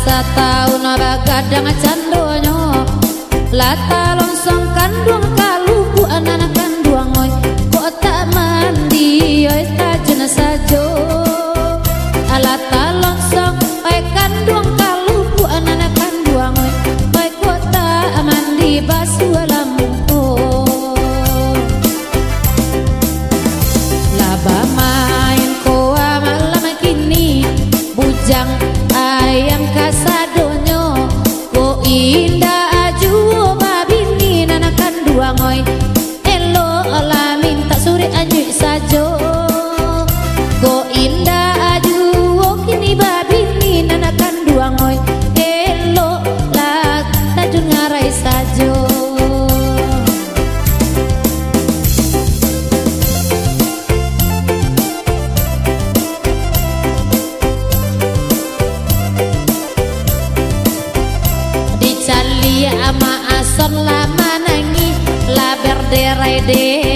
satahun bagadang candonyo lata longsong kandung kalupu anak kandung oi kok tak mandi oi tajun sajo lata longsong oi kandung kalupu anak kandung oi kok tak mandi basuh lampu laba main koa malam kini bujang ayam kasadonyo ko indah ajuo babini anak kandung oi elo alamin tak suri anjui sajo ko indah ajuo kini babini anak kandung oi elo lag tajun ngarai sajo ama ason lama nangi la berderai de